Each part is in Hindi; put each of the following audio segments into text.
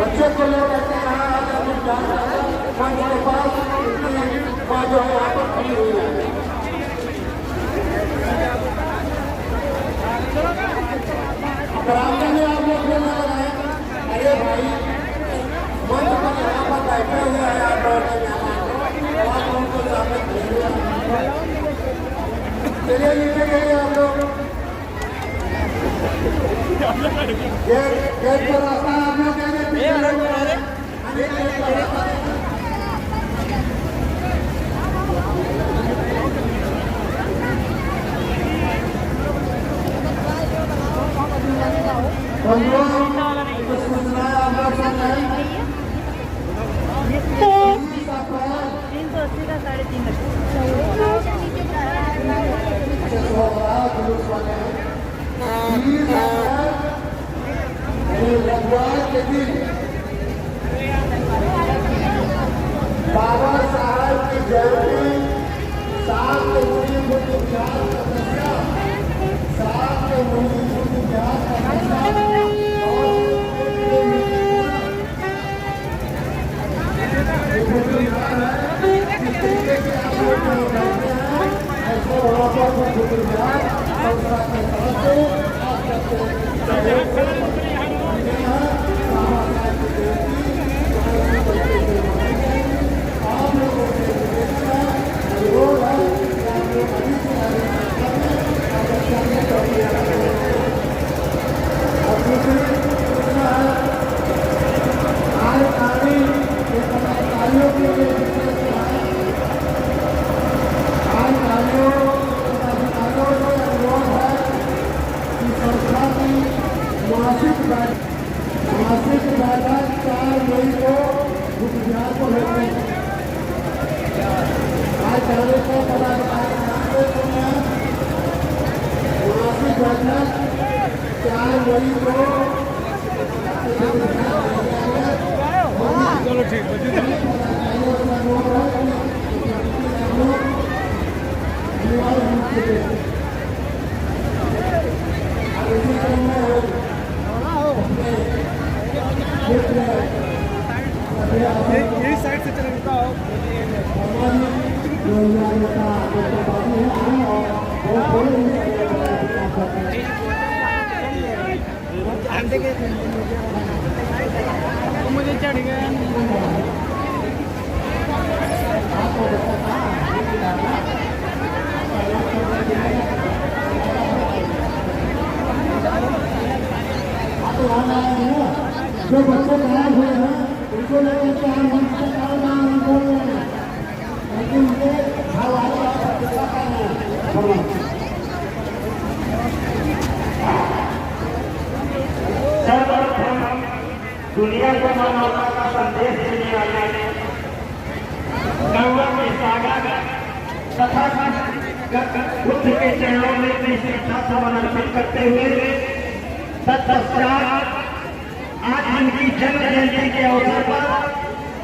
बच्चे को लोग कहते हैं मंच के पास माँ जो है यहाँ पर खड़ी हुई है। बरामदे में आप लोग बोल रहे हैं, अरे भाई मंच पर यहाँ पर बैठे हुए हैं आप लोग आप लोगों को सामने खड़े हुए हैं। चलिए नीचे गए आप लोग गेट पर रास्ता आप लोग बाबा साहब की जयंती 7 चलो ठीक यही साइड से चलेगा मुझे चढ़ गया जो बच्चे तैयार हुए हैं उनको लेकर के हम मंच पे नाम बोल रहे हैं, लेकिन उनके दुनिया को मानवता का संदेश देने वाले गौरव के सागर तथा बुद्ध के चरणों में अपनी श्रद्धा समर्पित करते हुए तत्पश्चात आज उनकी जन्म जयंती के अवसर पर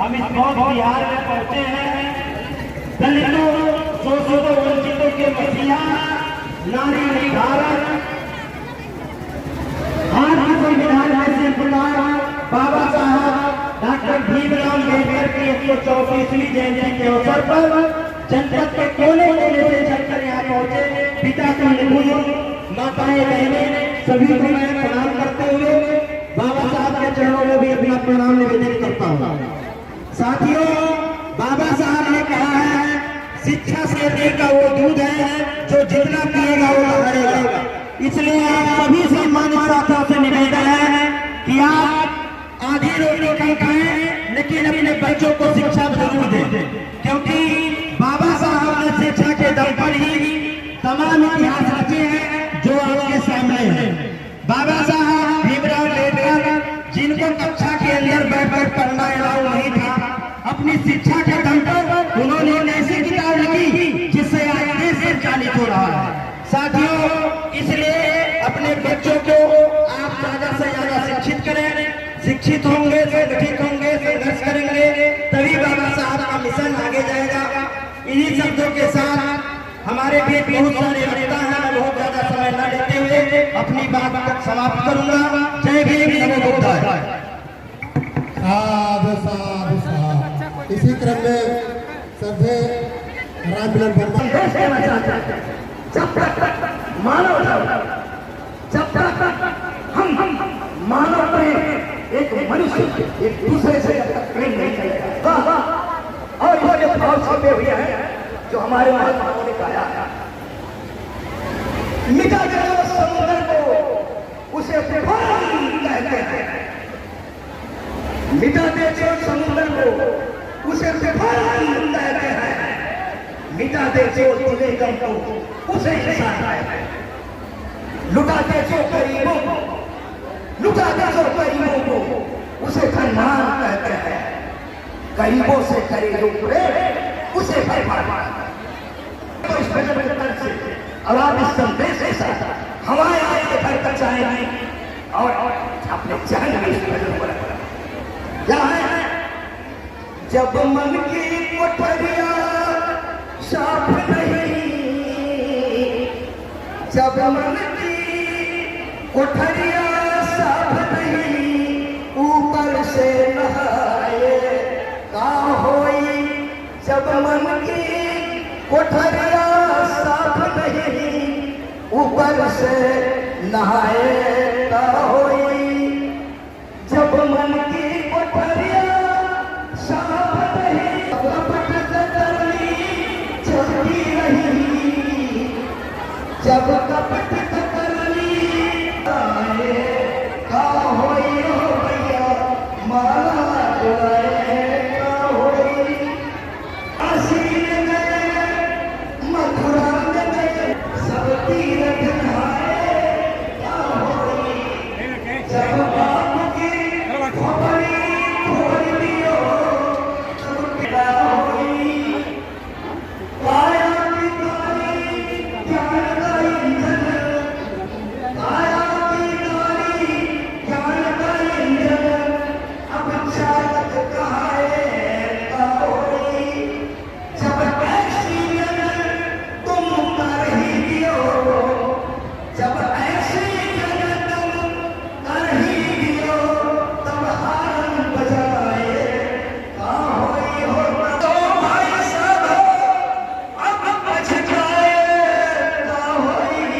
हम इस बौद्ध बिहार में पहुंचे हैं। दलितों शोषितों वंचितों के मसीहा नारी निर्धारण आज की संविधान से प्रकार बाबा साहब डॉक्टर भीमराव अम्बेडकर की 134वीं जयंती के अवसर पर जनपद के कोने कोने से चलकर यहाँ पहुंचे पिता का बुजुर्ग माताएं बहनें सभी को मैं प्रणाम करते हुए बाबा साहब के चरणों में भी अपना प्रणाम निवेदन करता हूँ। साथियों, बाबा साहब ने कहा है शिक्षा से का वो दूध है जो जितना पिएगा वो बढ़ेगा। इसलिए आप सभी सम्मानित छात्रों से निवेदन है कि आप आधी रोटी कम खाएं लेकिन अपने बच्चों को शिक्षा जरूर दें, क्योंकि बाबा साहब ने शिक्षा के दम पर ही तमाम इतिहास रचे हैं जो आपके सामने है। बाबा साहब भीमराव अम्बेडकर, जिनको कक्षा के अंदर बैठ पढ़ना अलाउ नहीं था, अपनी शिक्षा के दम पर उन्होंने ऐसी किताब लिखी जिससे आज देश संचालित हो रहा है। साथियों, इसलिए अपने बच्चों को आप ज्यादा से ज्यादा शिक्षित करें। शिक्षित होंगे, संगठित होंगे, संघर्ष करेंगे, तभी बाबा साहब का मिशन आगे जाएगा। इन्हीं शब्दों के साथ हमारे भी बहुत सारे वक्ता हैं, मैं बहुत ज्यादा समय न लेते हुए अपनी बात समाप्त करूंगा। जय भीम, नमो बुद्धाय। साधु साधु साधु। इसी क्रम में सभ्य रामविलास वर्मा जब तक मानव जब तक हम मानव प्रेम एक मनुष्य एक दूसरे से प्रेम नहीं करेगा। और ये भाव छपे हुए हैं जो हमारे महात्माओं ने कहा, मिटा दो समुद्र को उसे तूफान कहते हैं, मिटा दे जो समुद्र को उसे तूफान कहते हैं, मिटा दे जो दिले गम को उसे इंसान कहते हैं, लुटा दे जो गरीबों को, लुटा दे जो गरीबों को उसे सम्मान कहते हैं, गरीबों से करे जो प्रेम उसे सम्मान। तो इस भजन के तर्क से और आप इस संदेश के साथ हमारे आगे घर तक जाएंगे और अपने चरण में इस भजन को रखना। क्या है? जब मन की कोठरिया साफ नहीं, जब मन की कोठरिया साफ नहीं, ऊपर से नहाए का होई। जब मन की कोठरिया साफ नहीं, ऊपर से नहाए का होई। जब मन की कोठरिया साफ नहीं, कपट कतरनी चलती रही, जब कपट कतरनी आए का होई हो भैया, माला डोलाए का होई। आसीन गए मथुरा में गए सब तीरथ नहाए का होई। जब बाप की खोपड़ी खोल दियो तब क्या होई। काया की तारी ज्ञान का ईंधन, काया की तारी ज्ञान का ईंधन, अब चालक कहाए का होई। जब ऐसी जगह तुम कर ही दियो, जब ऐसी जगह तुम कर ही दियो, तब हारन बजाए का होई हो। तो भाई सब अब पछताए का होई।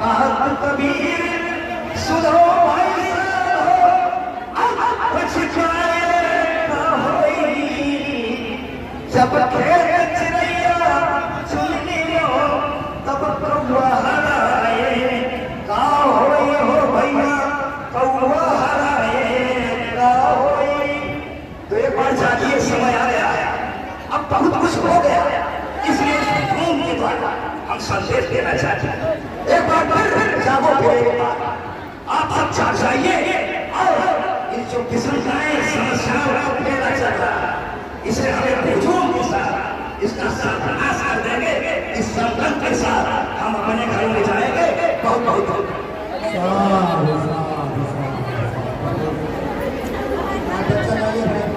आहत कबीर सुनो भाई सब अब पछताए का होई। जब खेत चिड़ैया चुन लियो तब कौआ हराए का होई हो भैया, कौआ हराए का होई। तो एक बार जानिए, समय आ गया, अब बहुत कुछ हो गया, इसलिए इस धूम के द्वारा हम संदेश देना चाहते हैं। एक बार फिर जागो, फिर आप सब जाग जाइए और इन जो विसंगताएं समस्याओं को देना चाहता है, इसे हमें हुजूम के साथ इसका सर्वनाश कर देंगे। इस संकल्प के साथ हम अपने घरों में जाएंगे। बहुत बहुत साधु साधु साधु। बच्चा आइए भाई,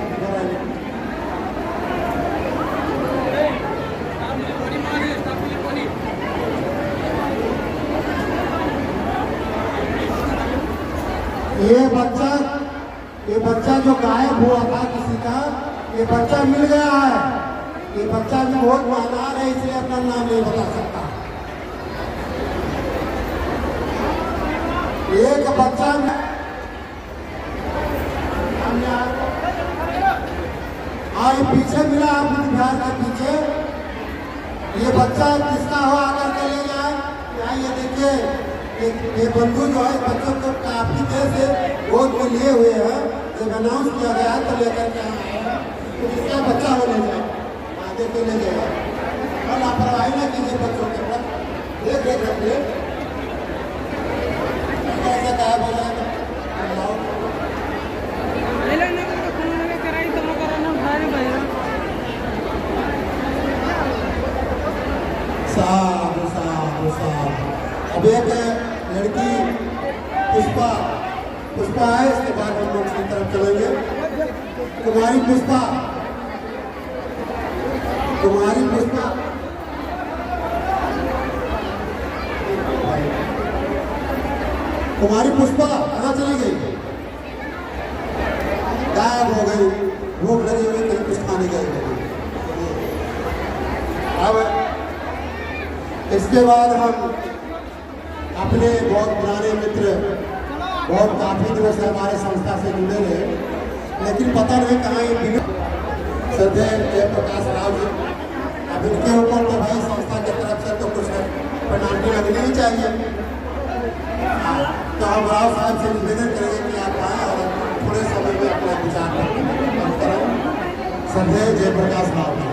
ये बच्चा जो गायब हुआ था किसी का, ये बच्चा मिल गया है। ये बच्चा भी बहुत मानदार है, इसलिए अपना नाम नहीं बता सकता। एक बच्चा हाँ, ये पीछे मिला आपको बिहार के पीछे। ये बच्चा किसका हो आकर के ले जाए। यहाँ ये देखिए, ये बंधु जो है बच्चों को काफी देर से गोद में लिए हुए हैं। जब अनाउंस किया गया तो लेकर के आए हैं, तो जिसका बच्चा हो ले जाए, आगे के ले जाए। और लापरवाही ना कीजिए बच्चों के पास, देख देख रखिए कैसे गायब हो जाएगा। साहब साहब साहब। अब एक लड़की पुष्पा है, इसके बाद हम लोग की तरफ चलेंगे। कुमारी पुष्पा कहाँ चली गई, गायब हो गई, भूख लगी हुई कहीं कुछ खाने गई। अब इसके बाद हम अपने बहुत पुराने मित्र, बहुत काफी दिनों से हमारे संस्था से जुड़े रहे, लेकिन पता नहीं कहाँ ये श्रद्धेय जयप्रकाश राव जी, अब इनके ऊपर तो भाई संस्था की तरफ से तो कुछ पेनाल्टी लगनी ही चाहिए। तो हम राव साहब से निवेदन करेंगे कि आप आए और थोड़े समय में अपना विचार करें। श्रद्धेय जयप्रकाश राव जी।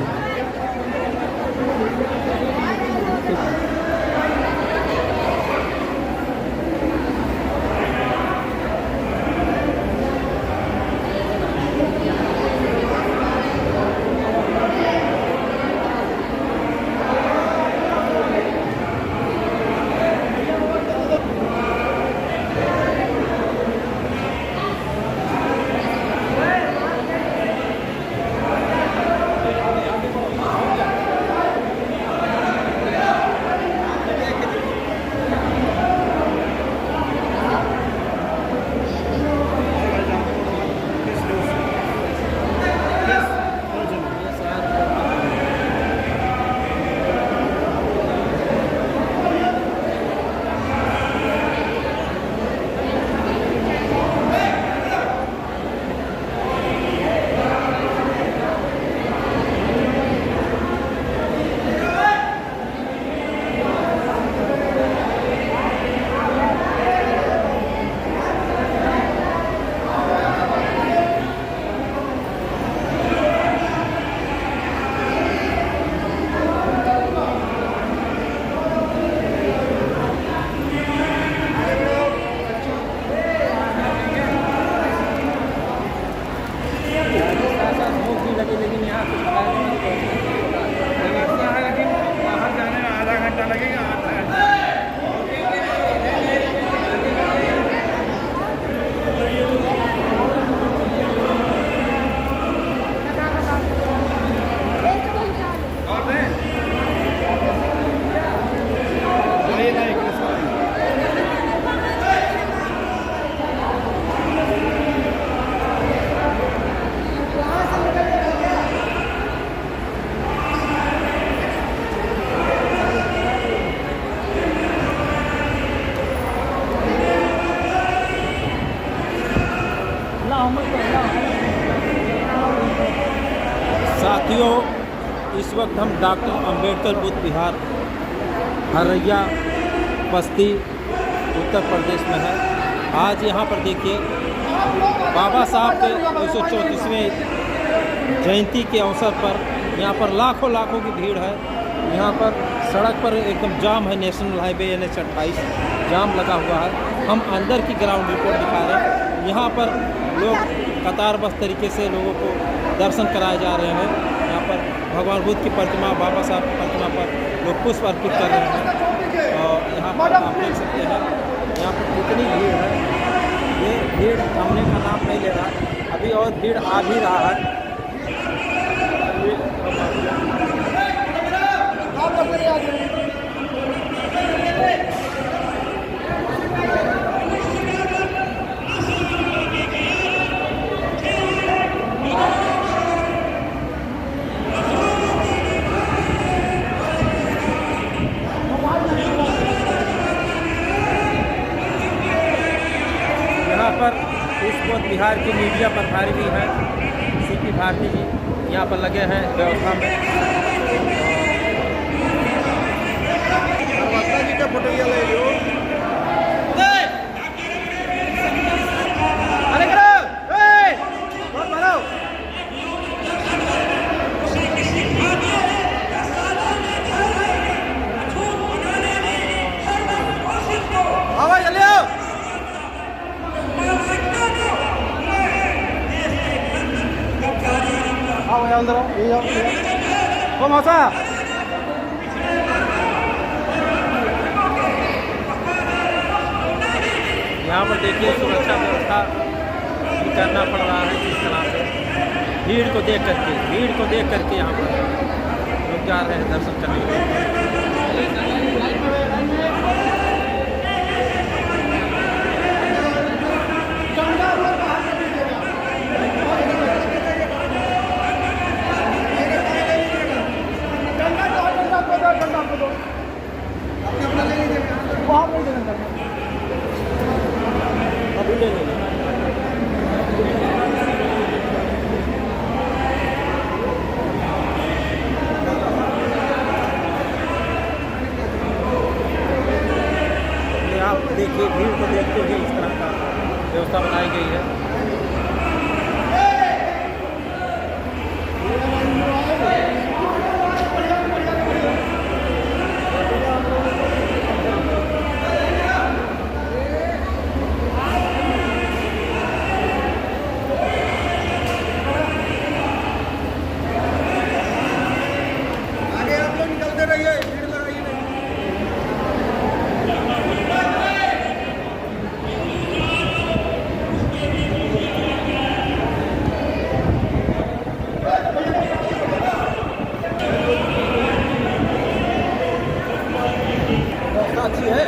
साथियों, इस वक्त हम डॉक्टर अंबेडकर बुद्ध विहार हरैया बस्ती उत्तर प्रदेश में है। आज यहाँ पर देखिए बाबा साहब के 234वें जयंती के अवसर पर यहाँ पर लाखों की भीड़ है। यहाँ पर सड़क पर एकदम जाम है, नेशनल हाईवे NH 28 जाम लगा हुआ है। हम अंदर की ग्राउंड रिपोर्ट दिखा रहे हैं। यहाँ पर लोग कतारबद्ध तरीके से लोगों को दर्शन कराए जा रहे हैं। यहाँ पर भगवान बुद्ध की प्रतिमा, बाबा साहब की प्रतिमा पर लोग पुष्प अर्पित कर रहे हैं। और यहाँ पर आप देख सकते हैं यहाँ पर कितनी भीड़ है। ये भीड़ थमने का नाम नहीं ले रहा, अभी और भीड़ आ भी रहा है। यहाँ पर इस बुद्ध विहार की मीडिया प्रभारी भी है CP भारती जी। यहाँ पर लगे हैं व्यवस्था में। जी का फोटोया ले लो। अरे करो, बहुत मारो। आओ जल्दी आओ। आओ यहाँ अंदर आओ, ये आओ। ओ मौसा। यहाँ पर देखिए सुरक्षा व्यवस्था करना पड़ रहा है जिस तरह से भीड़ को देख करके यहाँ पर लोग जा रहे हैं दर्शन करने के लिए। अभी ले लेंगे। आप देखिए भीड़ को देखते हुए इस तरह का व्यवस्था बनाई गई है। अच्छी है।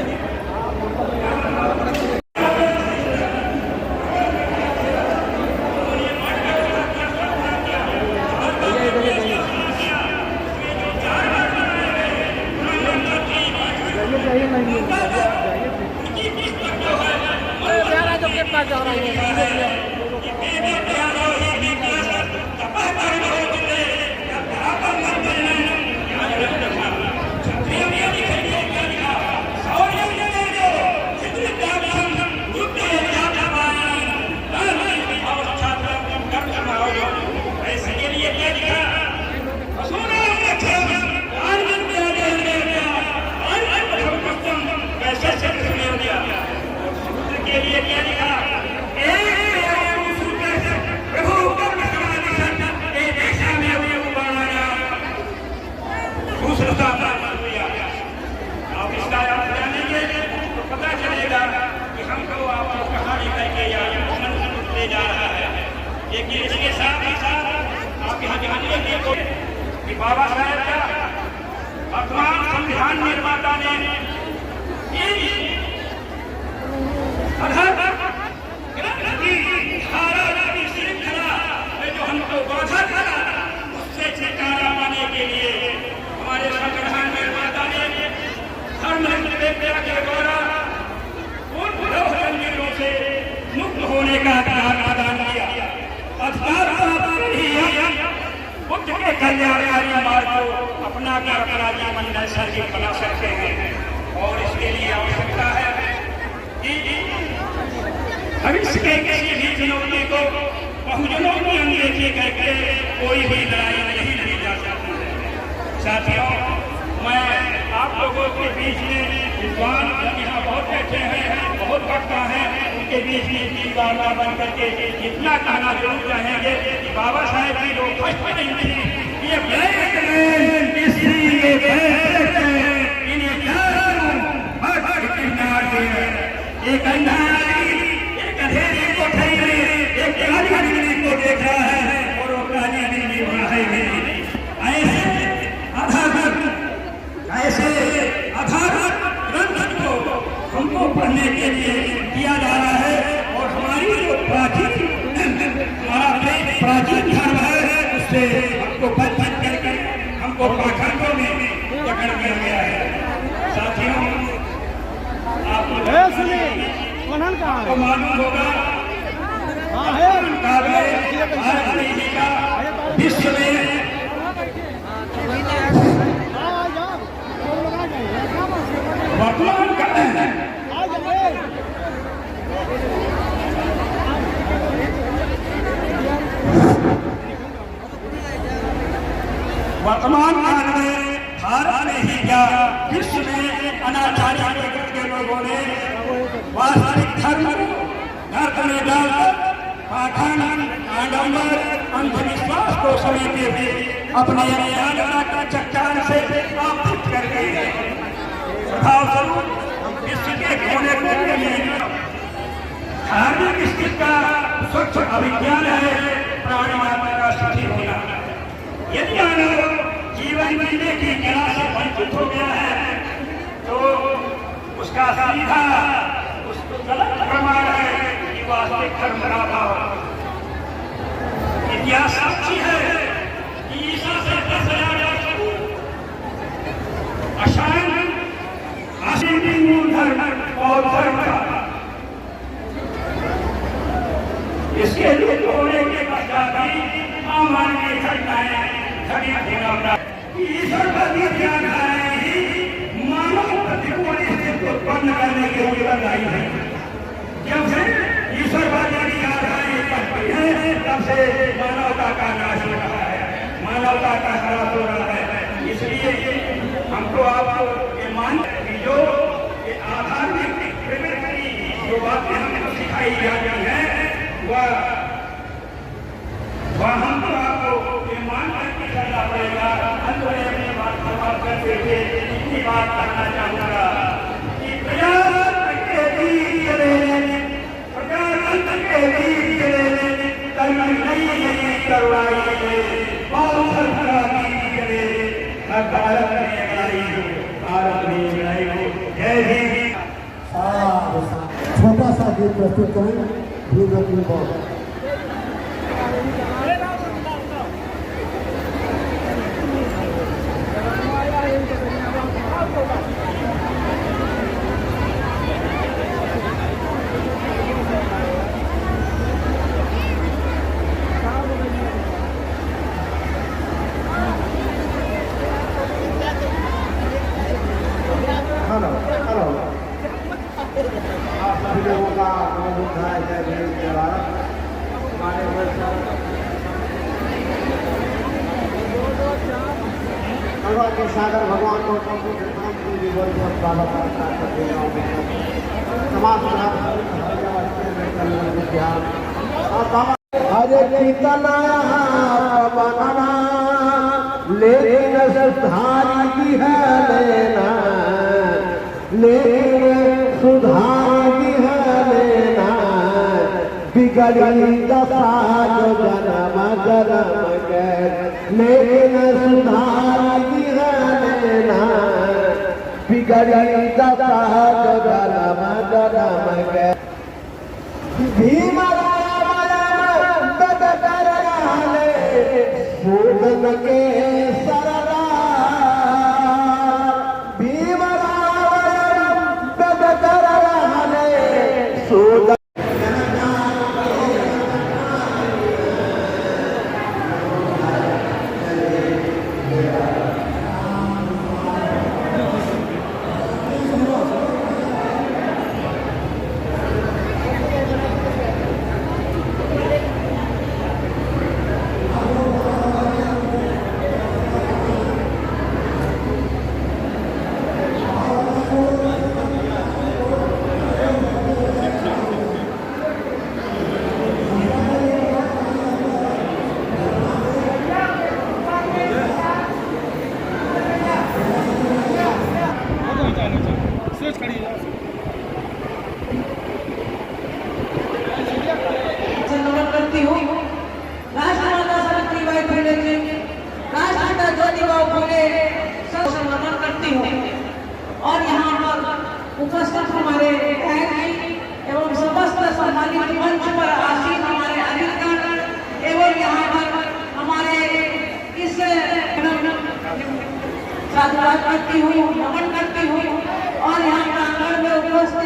बाबा साहेब का वर्तमान संविधान निर्माता ने श्रृंखला में जो हमको बाधा करा उससे छुटकारा पाने के लिए हमारे संविधान निर्माता ने धर्मनिरपेक्षता के द्वारा उन जंजीरों से मुक्त होने का अधिकार प्रदान किया। अधिकार बुद्ध के कल्याणकारी मार्ग को अपना कर अपना जीवन नैसर्गिक बना सकते हैं और इसके लिए आवश्यकता है कि भविष्य के किसी भी चुनौती को बहुजनों की अनदेखी करके कोई भी लड़ाई नहीं लड़ी जा सकती है। साथियों, मैं आप लोगों के बीच में विद्वान यहाँ बहुत बैठे हैं, बहुत वक्ता हैं, उनके बीच में तीन बार बन करके इतना कहना जरूर चाहेंगे कि बाबा साहेब की जो फर्स्ट नहीं थी, ये एक अंधारी एक अंधेरे को ठहरे एक काली बिजली को देख रहा है और वो काली बिजली वहाँ है नहीं। ऐसे आधार ग्रंथ को हमको पढ़ने के लिए किया जा रहा है और हमारी जो प्राचीन धर्म है उससे हमको बच करके हमको पाखंडों में पकड़ दिया गया है। साथियों, आपको मालूम होगा विश्व में वर्तमान काल में भारत में ही क्या विश्व में अनाचारी जगत के लोगों ने वास्तविक धर्म गर्भ में डालकर पाखंड, आडंबर, अंधविश्वास को समेटे हुए अपने अज्ञानता का चट्टान से आपतित कर गए हैं। स्वभावस्वरूप विश्व के कोने कोने में धार्मिक स्थिति का स्वच्छ अभिज्ञान है प्राणी मात्र का सुखी होना। यदि मानव जीवन जीने की कला से वंचित हो गया है तो उसका सीधा उसको गलत प्रमाण है कि वास्तविक धर्म का भाव। इतिहास साक्षी है कि ईसा से 10,000 अशांत आशीर्वादी मूल धर्म और धर्म का इसके लिए होने के पश्चात भी अमानवीय घटनाएं घटित होना पड़ा। ईश्वर का ध्यान ही मानव प्रतिकूल स्थिति उत्पन्न करने के लिए बनाई है। जब से ईश्वरवादी आधारें बनती है तब से मानवता का नाश हो रहा है, मानवता का ह्रास हो रहा है। इसलिए हमको आपको ये मान कि जो ये आधार्मिक प्रवृत्ति जो बातें हमको सिखाई जा रही है वह हमको आपको ये मान करके करना पड़ेगा। अंत में अपनी बात समाप्त करते हुए इतनी बात करना चाहूँगा कि प्रजातंत्र के वीर करुणाई भारत में लड़ाई हो। जय हिंद। छोटा सा गीत प्रस्तुत करें भीम रत्न बहुत। के सागर भगवान को हरे कितना बनना लेकिन सुधार की है लेना, लेकिन सुधार की है लेना, बिगड़ी दशा जो जन्म जन्म के लेकिन सुधार की है लेना, बिगड़ी दशा जो जन्म जन्म के। भीम सूदन के सरदार भीम सूदन और यहाँ पर उपस्थित हमारे एवं समस्त सम्मानित मंच पर आसीन हमारे अधिकारी एवं यहाँ पर हमारे इस साधुवाद करती हुई नमन करती हुई और यहाँ प्रांगण में उपस्थित